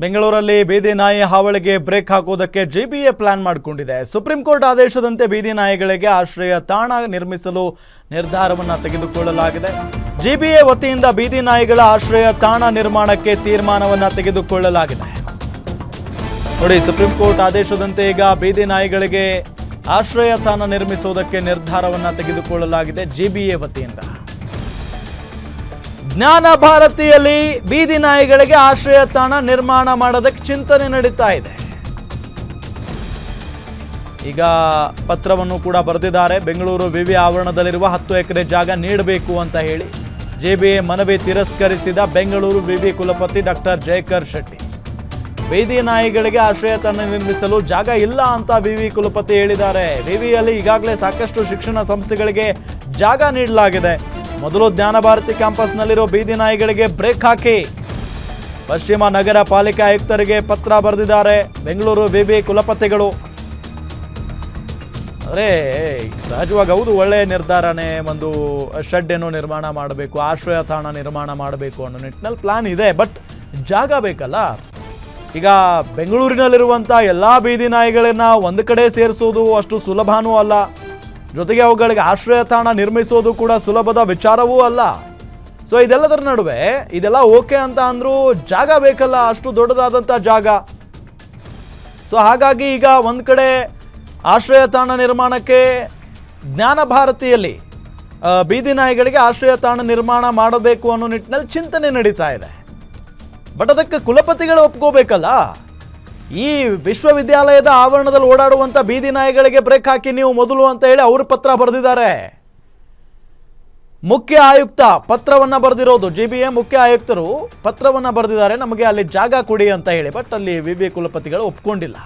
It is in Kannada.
ಬೆಂಗಳೂರಲ್ಲಿ ಬೀದಿ ನಾಯಿ ಹಾವಳಿಗೆ ಬ್ರೇಕ್ ಹಾಕೋದಕ್ಕೆ ಜಿಬಿಎ ಪ್ಲಾನ್ ಮಾಡಿಕೊಂಡಿದೆ. ಸುಪ್ರೀಂ ಕೋರ್ಟ್ ಆದೇಶದಂತೆ ಬೀದಿ ನಾಯಿಗಳಿಗೆ ಆಶ್ರಯ ತಾಣ ನಿರ್ಮಿಸಲು ನಿರ್ಧಾರವನ್ನು ತೆಗೆದುಕೊಳ್ಳಲಾಗಿದೆ. ಜಿಬಿಎ ವತಿಯಿಂದ ಬೀದಿ ನಾಯಿಗಳ ಆಶ್ರಯ ತಾಣ ನಿರ್ಮಾಣಕ್ಕೆ ತೀರ್ಮಾನವನ್ನು ತೆಗೆದುಕೊಳ್ಳಲಾಗಿದೆ. ನೋಡಿ, ಸುಪ್ರೀಂ ಕೋರ್ಟ್ ಆದೇಶದಂತೆ ಈಗ ಬೀದಿ ನಾಯಿಗಳಿಗೆ ಆಶ್ರಯ ತಾಣ ನಿರ್ಮಿಸುವುದಕ್ಕೆ ನಿರ್ಧಾರವನ್ನು ತೆಗೆದುಕೊಳ್ಳಲಾಗಿದೆ ಜಿಬಿಎ ವತಿಯಿಂದ. ಜ್ಞಾನ ಭಾರತಿಯಲ್ಲಿ ಬೀದಿ ನಾಯಿಗಳಿಗೆ ಆಶ್ರಯ ತಾಣ ನಿರ್ಮಾಣ ಮಾಡೋದಕ್ಕೆ ಚಿಂತನೆ ನಡೀತಾ ಇದೆ. ಈಗ ಪತ್ರವನ್ನು ಕೂಡ ಬರೆದಿದ್ದಾರೆ. ಬೆಂಗಳೂರು ವಿವಿ ಆವರಣದಲ್ಲಿರುವ 10 ಎಕರೆ ಜಾಗ ನೀಡಬೇಕು ಅಂತ ಹೇಳಿ ಜಿಬಿಎ ಮನವಿ ತಿರಸ್ಕರಿಸಿದ ಬೆಂಗಳೂರು ವಿವಿ ಕುಲಪತಿ ಡಾಕ್ಟರ್ ಜಯಕರ್ ಶೆಟ್ಟಿ. ಬೀದಿ ನಾಯಿಗಳಿಗೆ ಆಶ್ರಯ ತಾಣ ನಿರ್ಮಿಸಲು ಜಾಗ ಇಲ್ಲ ಅಂತ ವಿವಿ ಕುಲಪತಿ ಹೇಳಿದ್ದಾರೆ. ವಿವಿಯಲ್ಲಿ ಈಗಾಗಲೇ ಸಾಕಷ್ಟು ಶಿಕ್ಷಣ ಸಂಸ್ಥೆಗಳಿಗೆ ಜಾಗ ನೀಡಲಾಗಿದೆ. ಮೊದಲು ಜ್ಞಾನ ಭಾರತಿ ಕ್ಯಾಂಪಸ್ನಲ್ಲಿರೋ ಬೀದಿ ನಾಯಿಗಳಿಗೆ ಬ್ರೇಕ್ ಹಾಕಿ ಪಶ್ಚಿಮ ನಗರ ಪಾಲಿಕೆ ಆಯುಕ್ತರಿಗೆ ಪತ್ರ ಬರೆದಿದ್ದಾರೆ ಬೆಂಗಳೂರು ವಿವಿ ಕುಲಪತಿಗಳು. ಅಂದರೆ ಸಹಜವಾಗಿ ಹೌದು, ಒಳ್ಳೆಯ ನಿರ್ಧಾರನೇ. ಒಂದು ಶೆಡ್ ಏನೋ ನಿರ್ಮಾಣ ಮಾಡಬೇಕು, ಆಶ್ರಯ ತಾಣ ನಿರ್ಮಾಣ ಮಾಡಬೇಕು ಅನ್ನೋ ನಿಟ್ಟಿನಲ್ಲಿ ಪ್ಲಾನ್ ಇದೆ. ಬಟ್ ಜಾಗ ಬೇಕಲ್ಲ. ಈಗ ಬೆಂಗಳೂರಿನಲ್ಲಿರುವಂಥ ಎಲ್ಲ ಬೀದಿ ನಾಯಿಗಳನ್ನ ಒಂದು ಕಡೆ ಸೇರಿಸೋದು ಅಷ್ಟು ಸುಲಭನೂ ಅಲ್ಲ. ಜೊತೆಗೆ ಅವುಗಳಿಗೆ ಆಶ್ರಯ ತಾಣ ನಿರ್ಮಿಸೋದು ಕೂಡ ಸುಲಭದ ವಿಚಾರವೂ ಅಲ್ಲ. ಸೊ ಇದೆಲ್ಲದರ ನಡುವೆ ಇದೆಲ್ಲ ಓಕೆ ಅಂತ ಅಂದರೂ ಜಾಗ ಬೇಕಲ್ಲ, ಅಷ್ಟು ದೊಡ್ಡದಾದಂಥ ಜಾಗ. ಸೊ ಹಾಗಾಗಿ ಈಗ ಒಂದು ಕಡೆ ಆಶ್ರಯ ತಾಣ ನಿರ್ಮಾಣಕ್ಕೆ ಜ್ಞಾನ ಭಾರತಿಯಲ್ಲಿ ಬೀದಿ ನಾಯಿಗಳಿಗೆ ಆಶ್ರಯ ತಾಣ ನಿರ್ಮಾಣ ಮಾಡಬೇಕು ಅನ್ನೋ ನಿಟ್ಟಿನಲ್ಲಿ ಚಿಂತನೆ ನಡೀತಾ ಇದೆ. ಬಟ್ ಅದಕ್ಕೆ ಕುಲಪತಿಗಳು ಒಪ್ಕೋಬೇಕಲ್ಲ. ಈ ವಿಶ್ವವಿದ್ಯಾಲಯದ ಆವರಣದಲ್ಲಿ ಓಡಾಡುವಂಥ ಬೀದಿ ನಾಯಿಗಳಿಗೆ ಬ್ರೇಕ್ ಹಾಕಿ ನೀವು ಮೊದಲು ಅಂತ ಹೇಳಿ ಅವರು ಪತ್ರ ಬರೆದಿದ್ದಾರೆ. ಮುಖ್ಯ ಆಯುಕ್ತ ಪತ್ರವನ್ನು ಬರೆದಿರೋದು, ಜಿಬಿಎ ಮುಖ್ಯ ಆಯುಕ್ತರು ಪತ್ರವನ್ನು ಬರೆದಿದ್ದಾರೆ, ನಮಗೆ ಅಲ್ಲಿ ಜಾಗ ಕೊಡಿ ಅಂತ ಹೇಳಿ. ಬಟ್ ಅಲ್ಲಿ ವಿವಿ ಕುಲಪತಿಗಳು ಒಪ್ಕೊಂಡಿಲ್ಲ.